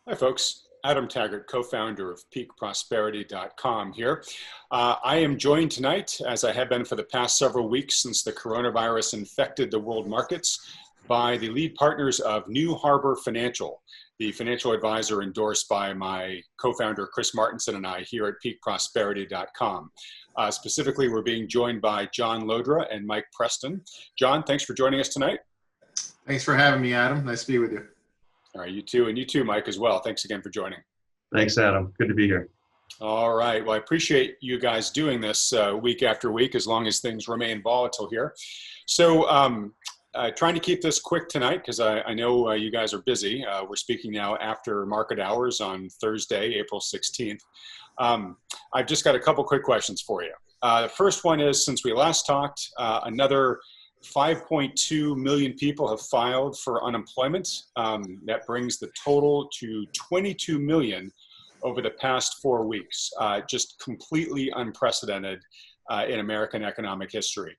Hi, folks. Adam Taggart, co-founder of peakprosperity.com here. I am joined tonight, as I have been for the past several weeks since the coronavirus infected the world markets, by the lead partners of New Harbor Financial, the financial advisor endorsed by my co-founder Chris Martinson and I here at peakprosperity.com. Specifically, we're being joined by John Lodra and Mike Preston. John, thanks for joining us tonight. Thanks for having me, Adam. Nice to be with you. All right, you too, and you too, Mike, as well. Thanks again for joining. Thanks, Adam. Good to be here. All right. Well, I appreciate you guys doing this week after week, as long as things remain volatile here. So trying to keep this quick tonight, because I know you guys are busy. We're speaking now after market hours on Thursday, April 16th. I've just got a couple quick questions for you. The first one is, since we last talked, another 5.2 million people have filed for unemployment. That brings the total to 22 million over the past 4 weeks. Just completely unprecedented in American economic history.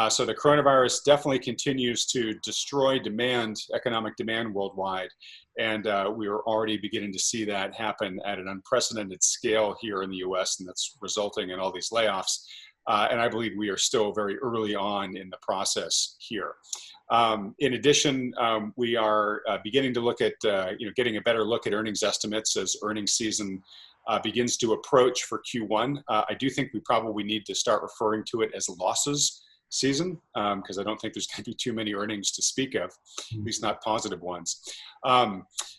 So the coronavirus definitely continues to destroy demand, economic demand worldwide. And we are already beginning to see that happen at an unprecedented scale here in the US, and that's resulting in all these layoffs. And I believe we are still very early on in the process here. In addition, we are beginning to look at, getting a better look at earnings estimates as earnings season begins to approach for Q1. I do think we probably need to start referring to it as losses season, because I don't think there's going to be too many earnings to speak of, at least not positive ones.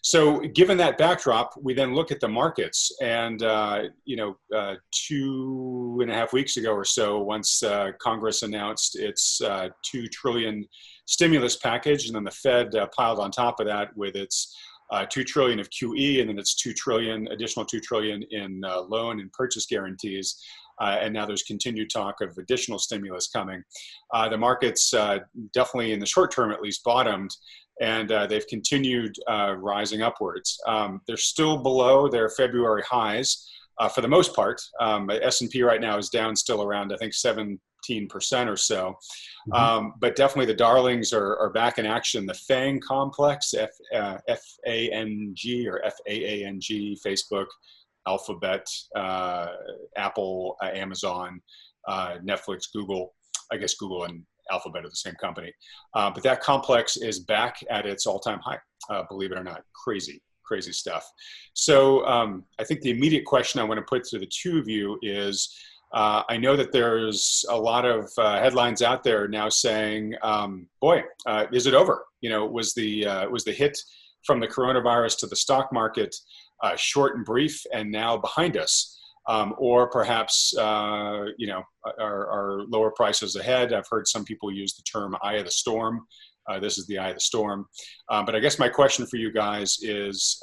So given that backdrop, we then look at the markets, and 2.5 weeks ago or so, once Congress announced its $2 trillion stimulus package, and then the Fed piled on top of that with its $2 trillion of QE, and then it's additional $2 trillion in loan and purchase guarantees. And now there's continued talk of additional stimulus coming. The markets definitely, in the short term at least, bottomed, and they've continued rising upwards. They're still below their February highs for the most part. S&P right now is down still around, I think, 17% or so. But definitely the darlings are back in action. The FANG complex, F-A-N-G or F-A-A-N-G, Facebook, Alphabet, Apple, Amazon, Netflix, Google. I guess Google and Alphabet are the same company. But that complex is back at its all-time high, believe it or not. Crazy stuff. So I think the immediate question I want to put to the two of you is, I know that there's a lot of headlines out there now saying, is it over? Was the hit from the coronavirus to the stock market short and brief and now behind us? Or perhaps, are lower prices ahead? I've heard some people use the term eye of the storm. This is the eye of the storm. But I guess my question for you guys is,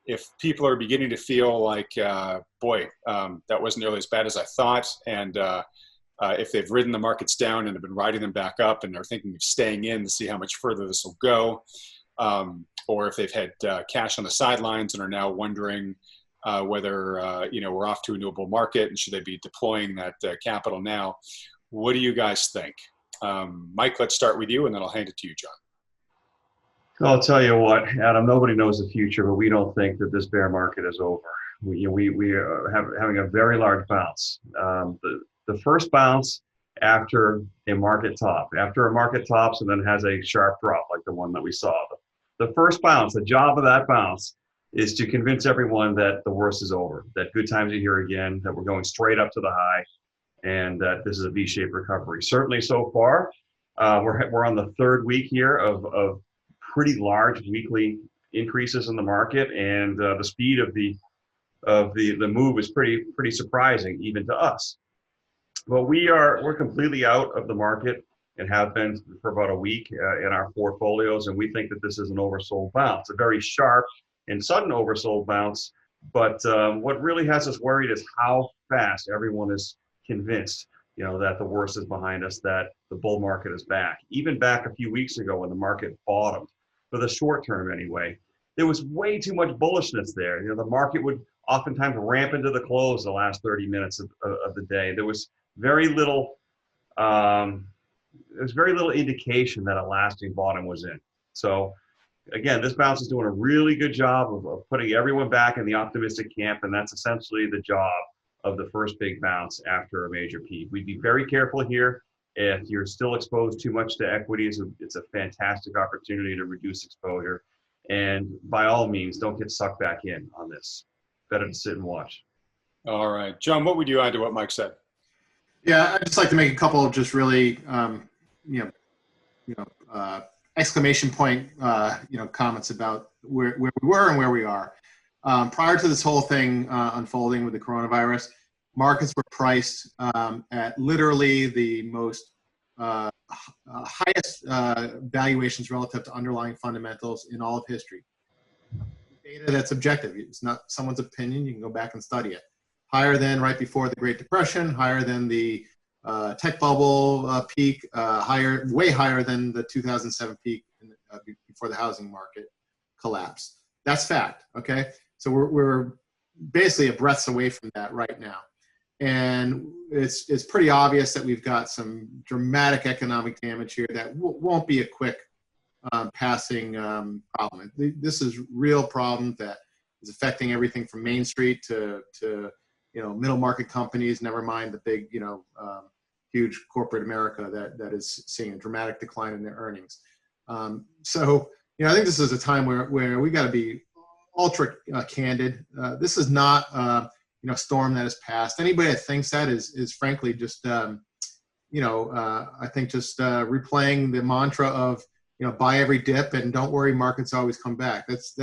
if people are beginning to feel like, that wasn't nearly as bad as I thought, and if they've ridden the markets down and have been riding them back up and are thinking of staying in to see how much further this will go, or if they've had cash on the sidelines and are now wondering whether we're off to a new bull market and should they be deploying that capital now, what do you guys think? Mike, let's start with you, and then I'll hand it to you, John. I'll tell you what, Adam, nobody knows the future, but we don't think that this bear market is over. We are having a very large bounce. The first bounce after a market top. After a market tops and then has a sharp drop like the one that we saw. The first bounce, the job of that bounce is to convince everyone that the worst is over, that good times are here again, that we're going straight up to the high, and that this is a V-shaped recovery. Certainly so far, we're on the third week here of pretty large weekly increases in the market, and the speed of the move is pretty surprising even to us. But we're completely out of the market and have been for about a week in our portfolios, and we think that this is an oversold bounce, a very sharp and sudden oversold bounce. But what really has us worried is how fast everyone is convinced, that the worst is behind us, that the bull market is back. Even back a few weeks ago when the market bottomed, for the short term anyway, there was way too much bullishness there. The market would oftentimes ramp into the close the last 30 minutes of the day. There was very little indication that a lasting bottom was in. So again, this bounce is doing a really good job of putting everyone back in the optimistic camp, and that's essentially the job of the first big bounce after a major peak. We'd be very careful here. If you're still exposed too much to equities, it's a fantastic opportunity to reduce exposure. And by all means, don't get sucked back in on this. Better to sit and watch. All right. John, what would you add to what Mike said? Yeah, I'd just like to make a couple of just really, exclamation point, comments about where we were and where we are. Prior to this whole thing unfolding with the coronavirus, markets were priced at literally the most highest valuations relative to underlying fundamentals in all of history. Data that's objective. It's not someone's opinion. You can go back and study it. Higher than right before the Great Depression, higher than the tech bubble peak, way higher than the 2007 peak before the housing market collapsed. That's fact, okay? So we're basically a breaths away from that right now. And it's pretty obvious that we've got some dramatic economic damage here that won't be a quick passing problem. This is a real problem that is affecting everything from Main Street to middle market companies, never mind the big, huge corporate America that is seeing a dramatic decline in their earnings. So I think this is a time where we got to be ultra candid. This is not a storm that has passed. Anybody that thinks that is frankly just I think just replaying the mantra of buy every dip and don't worry, markets always come back. It's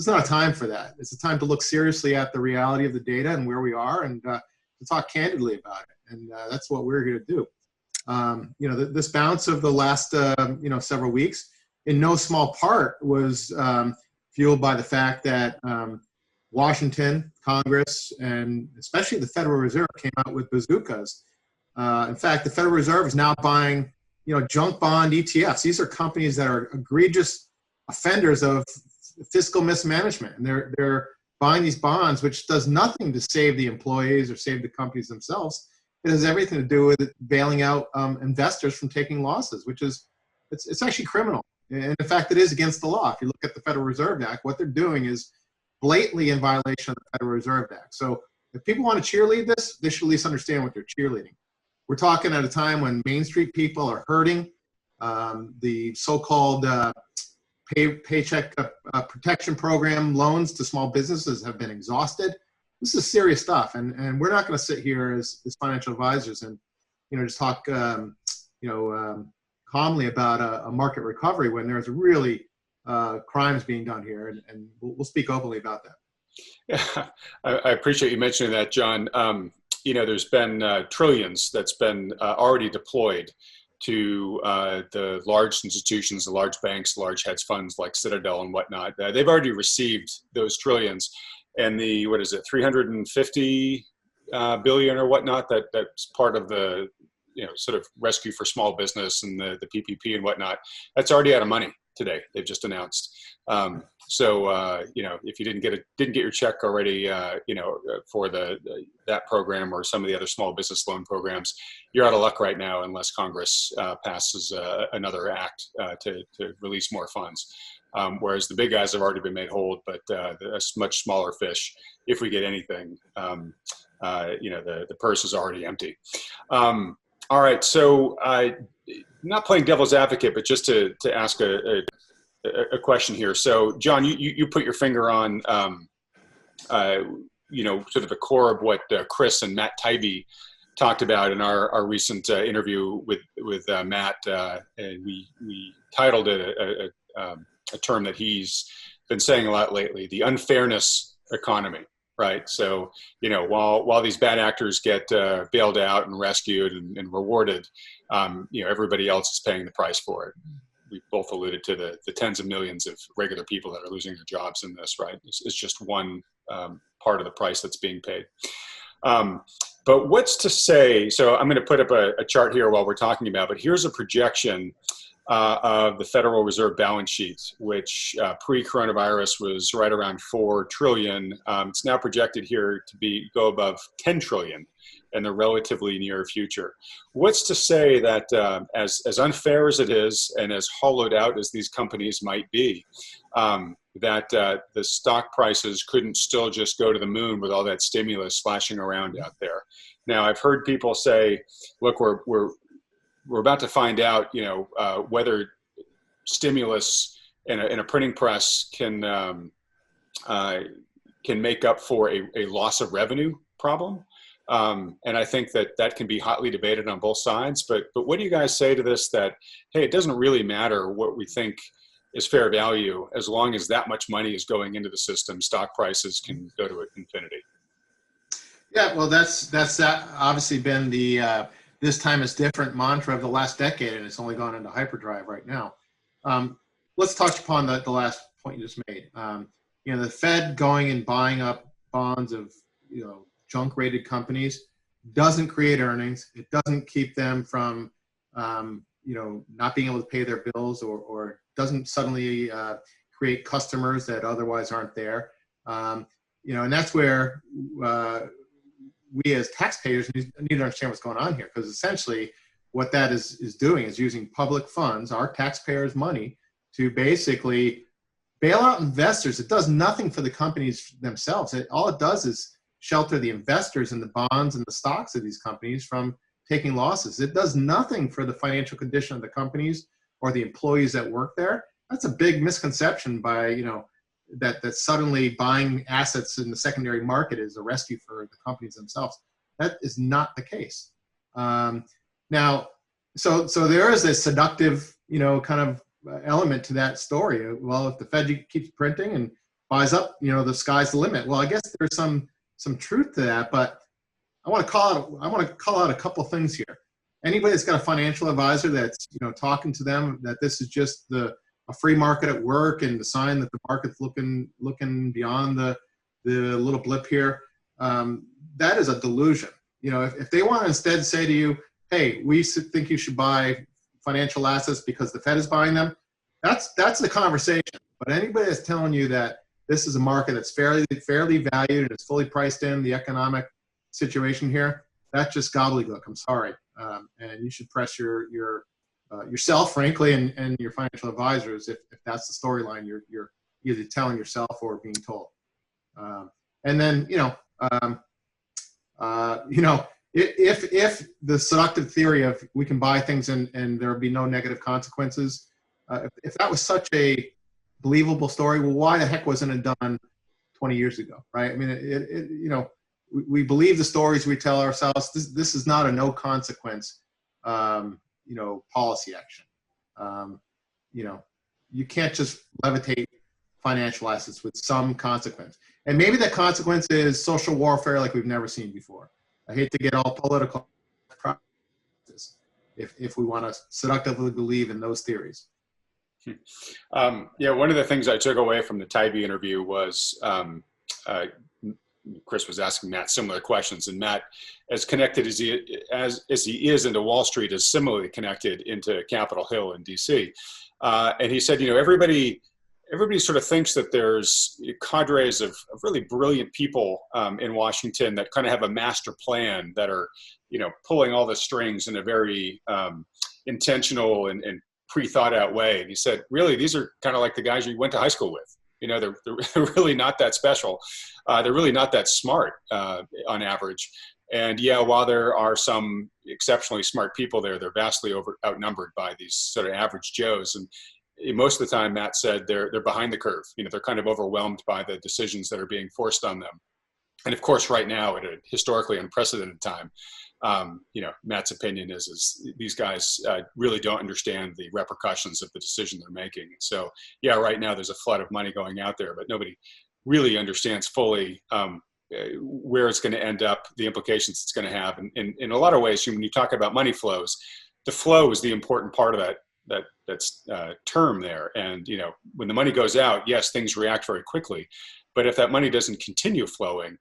not a time for that. It's a time to look seriously at the reality of the data and where we are, and to talk candidly about it. And that's what we're here to do. This bounce of the last several weeks, in no small part, was fueled by the fact that Washington, Congress, and especially the Federal Reserve came out with bazookas. In fact, the Federal Reserve is now buying junk bond ETFs. These are companies that are egregious offenders of fiscal mismanagement, and they're buying these bonds, which does nothing to save the employees or save the companies themselves. It has everything to do with bailing out investors from taking losses, which is it's actually criminal. And in fact, it is against the law. If you look at the Federal Reserve Act, what they're doing is blatantly in violation of the Federal Reserve Act. So if people want to cheerlead this, they should at least understand what they're cheerleading. We're talking at a time when Main Street people are hurting. The so-called paycheck protection program loans to small businesses have been exhausted. This is serious stuff, and we're not going to sit here as financial advisors and just talk calmly about a market recovery when there's really crimes being done here, and we'll speak openly about that. Yeah, I appreciate you mentioning that, John. There's been trillions that's been already deployed to the large institutions, the large banks, large hedge funds like Citadel and whatnot. They've already received those trillions, and the 350 billion or whatnot that's part of the sort of rescue for small business and the PPP and whatnot. That's already out of money today. They've just announced. So if you didn't get your check already, for that program or some of the other small business loan programs, you're out of luck right now unless Congress passes another act to release more funds. Whereas the big guys have already been made whole, but the much smaller fish, if we get anything, the purse is already empty. All right, so not playing devil's advocate, but just to ask a question here. So, John, you put your finger on, sort of the core of what Chris and Matt Taibbi talked about in our recent interview with Matt. And we titled it a term that he's been saying a lot lately: the unfairness economy. Right. So, while these bad actors get bailed out and rescued and rewarded, everybody else is paying the price for it. We both alluded to the tens of millions of regular people that are losing their jobs in this, right? It's just one part of the price that's being paid. But what's to say, so I'm going to put up a chart here while we're talking about, but here's a projection of the Federal Reserve balance sheet, which pre-coronavirus was right around 4 trillion. It's now projected here to go above 10 trillion in the relatively near future. What's to say that as unfair as it is and as hollowed out as these companies might be, that the stock prices couldn't still just go to the moon with all that stimulus flashing around out there? Now, I've heard people say, look, we're about to find out, whether stimulus in a printing press can make up for a loss of revenue problem. And I think that can be hotly debated on both sides. But what do you guys say to this, that, hey, it doesn't really matter what we think is fair value, as long as that much money is going into the system, stock prices can go to infinity? Yeah, well, that's obviously been the this time is different mantra of the last decade, and it's only gone into hyperdrive right now. Let's touch upon the last point you just made. The Fed going and buying up bonds of junk rated companies doesn't create earnings. It doesn't keep them from not being able to pay their bills, or doesn't suddenly create customers that otherwise aren't there. And that's where we as taxpayers need to understand what's going on here, because essentially what that is doing is using public funds, our taxpayers' money, to basically bail out investors. It does nothing for the companies themselves. All it does is shelter the investors in the bonds and the stocks of these companies from taking losses. It does nothing for the financial condition of the companies or the employees that work there. That's a big misconception by, that suddenly buying assets in the secondary market is a rescue for the companies themselves. That is not the case. Now, so there is a seductive, kind of element to that story. Well, if the Fed keeps printing and buys up, the sky's the limit. Well, I guess there's some truth to that, but I want to call out a couple things here. Anybody that's got a financial advisor that's talking to them that this is just a free market at work and the sign that the market's looking beyond the little blip here, that is a delusion. If they want to instead say to you, hey, we think you should buy financial assets because the Fed is buying them, that's the conversation. But anybody that's telling you that this is a market that's fairly valued and it's fully priced in the economic situation here, that's just gobbledygook. I'm sorry, and you should press yourself, frankly, and your financial advisors if that's the storyline you're either telling yourself or being told. And then if the seductive theory of we can buy things and there will be no negative consequences, if that was such a believable story, well, why the heck wasn't it done 20 years ago, right? I mean, we believe the stories we tell ourselves. This is not a no consequence, policy action. You can't just levitate financial assets with some consequence. And maybe that consequence is social warfare like we've never seen before. I hate to get all political if we want to seductively believe in those theories. One of the things I took away from the Tybee interview was Chris was asking Matt similar questions, and Matt, as connected as he is into Wall Street, is similarly connected into Capitol Hill in DC. And he said, everybody sort of thinks that there's cadres of really brilliant people in Washington that kind of have a master plan that are, pulling all the strings in a very intentional and pre-thought out way. And he said, really, these are kind of like the guys you went to high school with. They're really not that special. They're really not that smart on average. And while there are some exceptionally smart people there, they're vastly outnumbered by these sort of average Joes. And most of the time, Matt said they're behind the curve. They're kind of overwhelmed by the decisions that are being forced on them. And of course, right now, at a historically unprecedented time, Matt's opinion is these guys really don't understand the repercussions of the decision they're making. So, right now there's a flood of money going out there, but nobody really understands fully where it's going to end up, the implications it's going to have. And in a lot of ways, when you talk about money flows, the flow is the important part of that's term there. And, when the money goes out, yes, things react very quickly. But if that money doesn't continue flowing,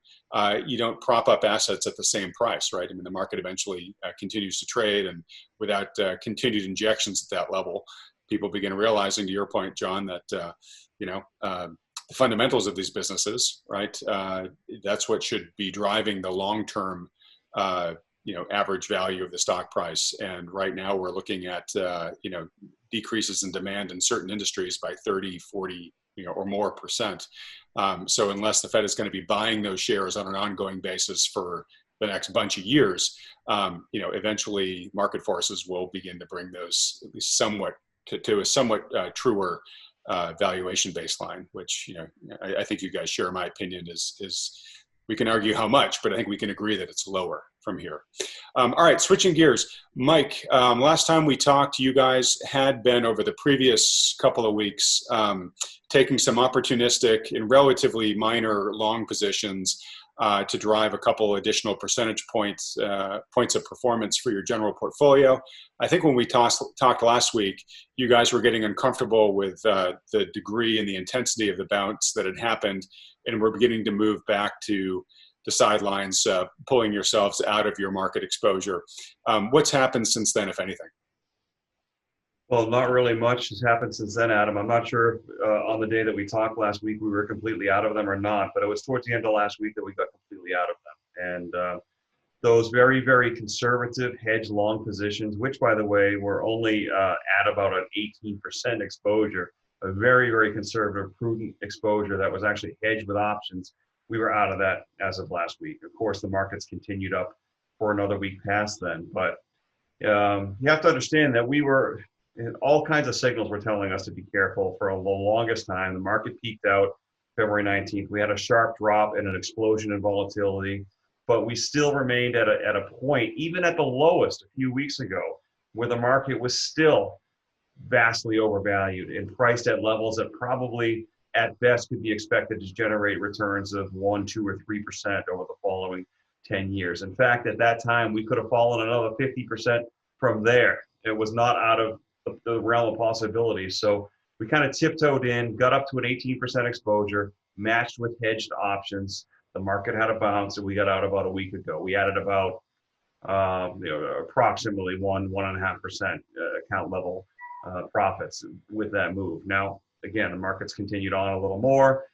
you don't prop up assets at the same price, right? I mean, the market eventually continues to trade, and without continued injections at that level, people begin realizing, to your point, John, that, the fundamentals of these businesses, right? That's what should be driving the long-term average value of the stock price. And right now we're looking at, decreases in demand in certain industries by 30, 40, or more percent. So unless the Fed is going to be buying those shares on an ongoing basis for the next bunch of years, eventually market forces will begin to bring those at least somewhat to a somewhat truer valuation baseline, which, I think you guys share my opinion is we can argue how much, but I think we can agree that it's lower from here. All right, switching gears. Mike, last time we talked, you guys had been over the previous couple of weeks taking some opportunistic and relatively minor long positions to drive a couple additional percentage points of performance for your general portfolio. I think when we talked last week, you guys were getting uncomfortable with the degree and the intensity of the bounce that had happened, and we're beginning to move back to the sidelines, pulling yourselves out of your market exposure. What's happened since then, if anything? Well, not really much has happened since then, Adam. I'm not sure if, on the day that we talked last week, we were completely out of them or not, but it was towards the end of last week that we got completely out of them. And those very, very conservative hedge long positions, which, by the way, were only at about an 18% exposure, a very, very conservative, prudent exposure that was actually hedged with options. We were out of that as of last week. Of course, the markets continued up for another week past then, but you have to understand that we were, and all kinds of signals were telling us to be careful for the longest time. The market peaked out February 19th. We had a sharp drop and an explosion in volatility, but we still remained at a point, even at the lowest a few weeks ago, where the market was still vastly overvalued and priced at levels that probably at best could be expected to generate returns of 1%, 2%, or 3% over the following 10 years. In fact, at that time, we could have fallen another 50% from there. It was not out of the realm of possibilities. So we kind of tiptoed in, got up to an 18% exposure, matched with hedged options. The market had a bounce, and we got out about a week ago. We added about approximately 1.5% account level profits with that move. Now, again, the market's continued on a little more.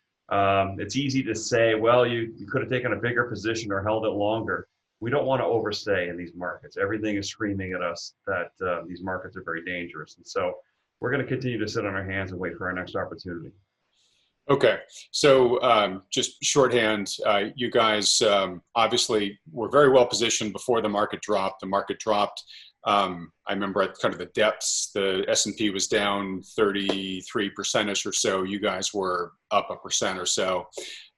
It's easy to say, well, you could have taken a bigger position or held it longer. We don't want to overstay in these markets. Everything is screaming at us that these markets are very dangerous. And so we're going to continue to sit on our hands and wait for our next opportunity. Okay. So just shorthand, you guys obviously were very well positioned before the market dropped. The market dropped. I remember at kind of the depths, the S&P was down 33% or so. You guys were up 1% or so.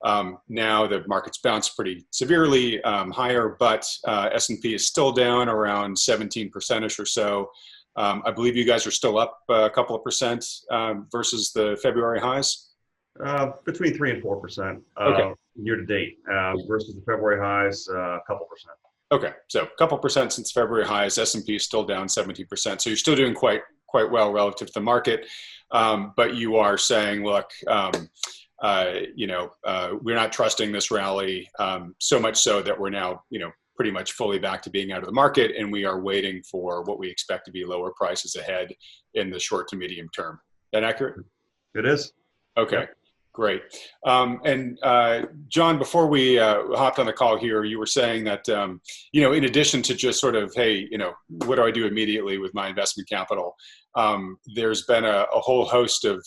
Now the market's bounced pretty severely higher, but S&P is still down around 17% or so. I believe you guys are still up a couple of percent versus the February highs. Between 3% and 4% okay. Year to date versus the February highs, a couple percent. Okay, so a couple percent since February highs. S&P is still down 17%. So you're still doing quite well relative to the market, but you are saying, look, we're not trusting this rally so much so that we're now, pretty much fully back to being out of the market, and we are waiting for what we expect to be lower prices ahead in the short to medium term. Is that accurate? It is. Okay. Great. And John, before we hopped on the call here, you were saying that, in addition to just sort of, hey, what do I do immediately with my investment capital? There's been a whole host of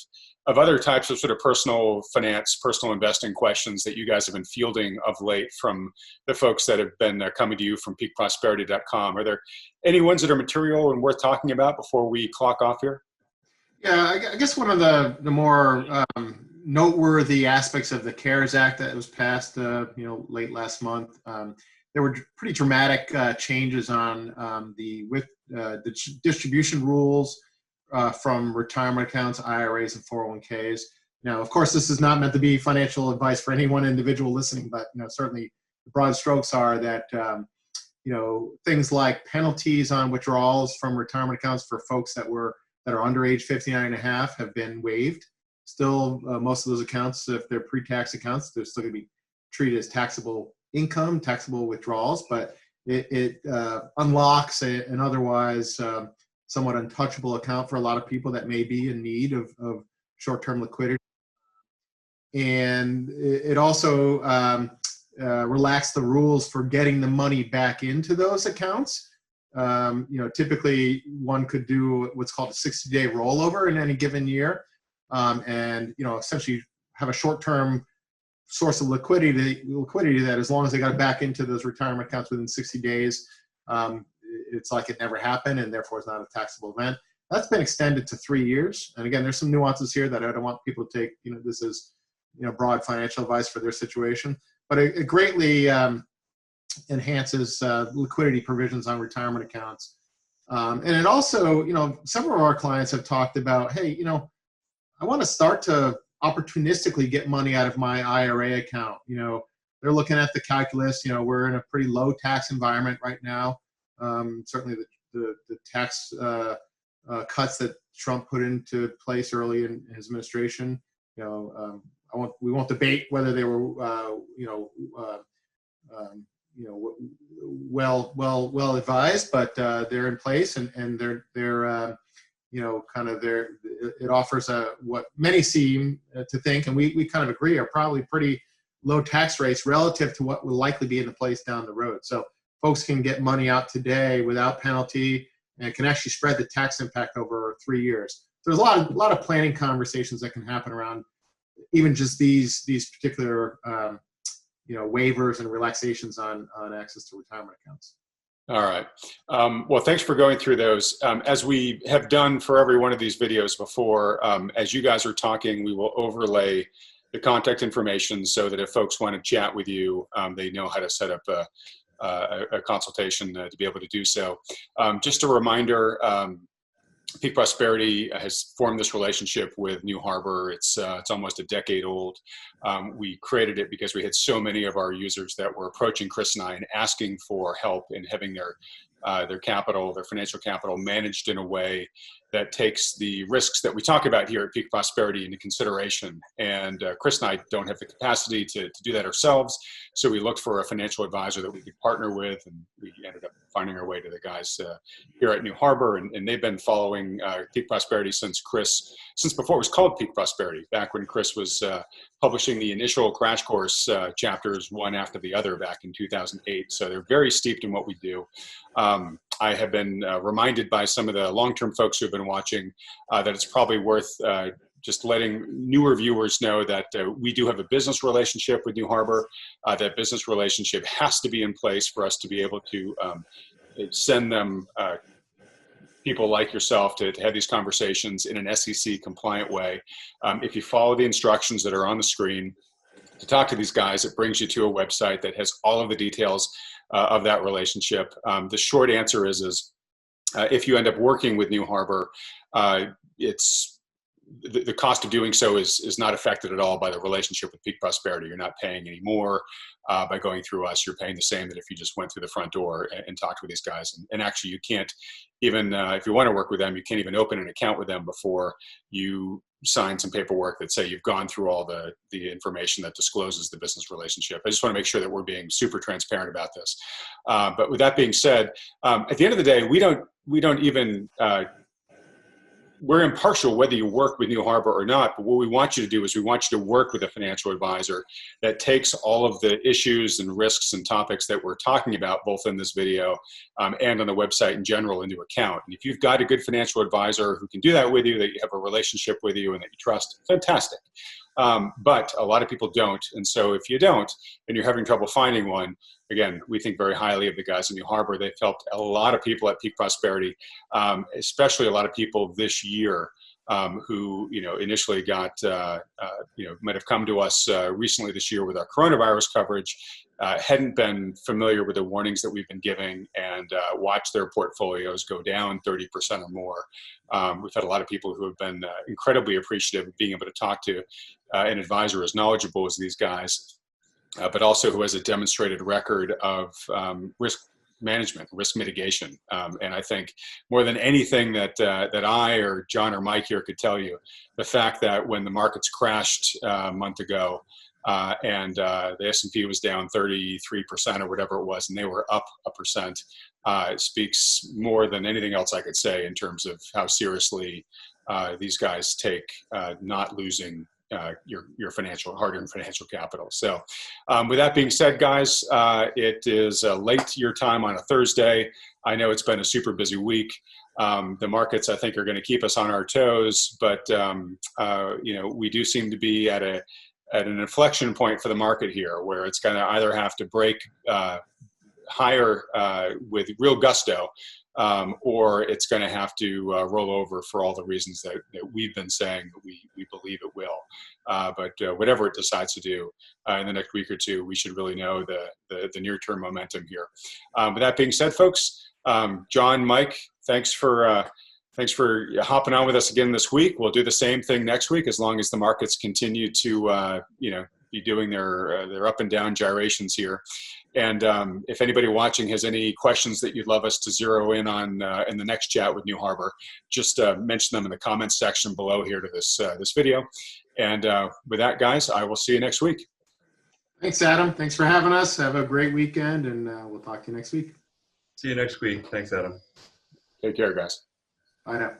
other types of sort of personal finance, personal investing questions that you guys have been fielding of late from the folks that have been coming to you from peakprosperity.com. Are there any ones that are material and worth talking about before we clock off here? Yeah, I guess one of the more noteworthy aspects of the CARES Act that was passed, late last month. There were pretty dramatic changes on the distribution rules from retirement accounts, IRAs, and 401ks. Now, of course, this is not meant to be financial advice for any one individual listening, but certainly the broad strokes are that things like penalties on withdrawals from retirement accounts for folks that are under age 59 and a half have been waived. Still, most of those accounts, if they're pre-tax accounts, they're still going to be treated as taxable income, taxable withdrawals, but it unlocks an otherwise somewhat untouchable account for a lot of people that may be in need of short-term liquidity. And it also relax the rules for getting the money back into those accounts. Typically one could do what's called a 60-day rollover in any given year, and essentially have a short-term source of liquidity that, as long as they got it back into those retirement accounts within 60 days, it's like it never happened, and therefore it's not a taxable event. That's been extended to 3 years. And again, there's some nuances here that I don't want people to take, this is, broad financial advice for their situation, but it greatly enhances liquidity provisions on retirement accounts. And it also, several of our clients have talked about, hey, I want to start to opportunistically get money out of my IRA account. They're looking at the calculus. We're in a pretty low tax environment right now. Certainly the tax cuts that Trump put into place early in his administration. We won't debate whether they were well advised, but they're in place, and they're it offers what many seem to think, and we kind of agree, are probably pretty low tax rates relative to what will likely be in place down the road. So folks can get money out today without penalty, and can actually spread the tax impact over 3 years. So there's a lot of planning conversations that can happen around even just these particular waivers and relaxations on access to retirement accounts. All right. Well, thanks for going through those. As we have done for every one of these videos before, as you guys are talking, we will overlay the contact information so that if folks want to chat with you, they know how to set up a consultation to be able to do so. Just a reminder, Peak Prosperity has formed this relationship with New Harbor. It's almost a decade old. We created it because we had so many of our users that were approaching Chris and I and asking for help in having their capital, their financial capital, managed in a way that takes the risks that we talk about here at Peak Prosperity into consideration. And Chris and I don't have the capacity to do that ourselves. So we looked for a financial advisor that we could partner with, and we ended up finding our way to the guys here at New Harbor. And they've been following Peak Prosperity since before it was called Peak Prosperity, back when Chris was publishing the initial crash course chapters one after the other back in 2008. So they're very steeped in what we do. I have been reminded by some of the long-term folks who have been watching that it's probably worth just letting newer viewers know that we do have a business relationship with New Harbor. That business relationship has to be in place for us to be able to send them people like yourself to have these conversations in an SEC compliant way. If you follow the instructions that are on the screen to talk to these guys, it brings you to a website that has all of the details of that relationship. The short answer is if you end up working with New Harbor, it's the cost of doing so is not affected at all by the relationship with Peak Prosperity. You're not paying any more by going through us. You're paying the same that if you just went through the front door and talked with these guys. And actually, you can't even, if you want to work with them, you can't even open an account with them before you sign some paperwork that say you've gone through all the information that discloses the business relationship. I just want to make sure that we're being super transparent about this. But with that being said, at the end of the day, we don't even, we're impartial whether you work with New Harbor or not, but what we want you to do is we want you to work with a financial advisor that takes all of the issues and risks and topics that we're talking about, both in this video and on the website in general, into account. And if you've got a good financial advisor who can do that with you, that you have a relationship with you and that you trust, fantastic. But a lot of people don't. And so if you don't, and you're having trouble finding one, again, we think very highly of the guys in New Harbor. They've helped a lot of people at Peak Prosperity, especially a lot of people this year who, initially got, might have come to us recently this year with our coronavirus coverage, hadn't been familiar with the warnings that we've been giving, and watched their portfolios go down 30% or more. We've had a lot of people who have been incredibly appreciative of being able to talk to an advisor as knowledgeable as these guys, but also who has a demonstrated record of risk management, risk mitigation. And I think more than anything that I or John or Mike here could tell you, the fact that when the markets crashed a month ago and the S&P was down 33% or whatever it was, and they were up 1%, it speaks more than anything else I could say in terms of how seriously these guys take not losing your hard-earned financial capital. So with that being said, guys, it is late your time on a Thursday. I know it's been a super busy week. The markets, I think, are going to keep us on our toes, but we do seem to be at an inflection point for the market here, where it's going to either have to break higher with real gusto, or it's going to have to roll over for all the reasons that we've been saying that we believe it will. But whatever it decides to do in the next week or two, we should really know the near-term momentum here. With that being said, folks, John, Mike, thanks for hopping on with us again this week. We'll do the same thing next week, as long as the markets continue to be doing their up and down gyrations here. And if anybody watching has any questions that you'd love us to zero in on in the next chat with New Harbor, just mention them in the comments section below here to this video. And with that, guys, I will see you next week. Thanks, Adam. Thanks for having us. Have a great weekend, and we'll talk to you next week. See you next week. Thanks, Adam. Take care, guys. Bye now.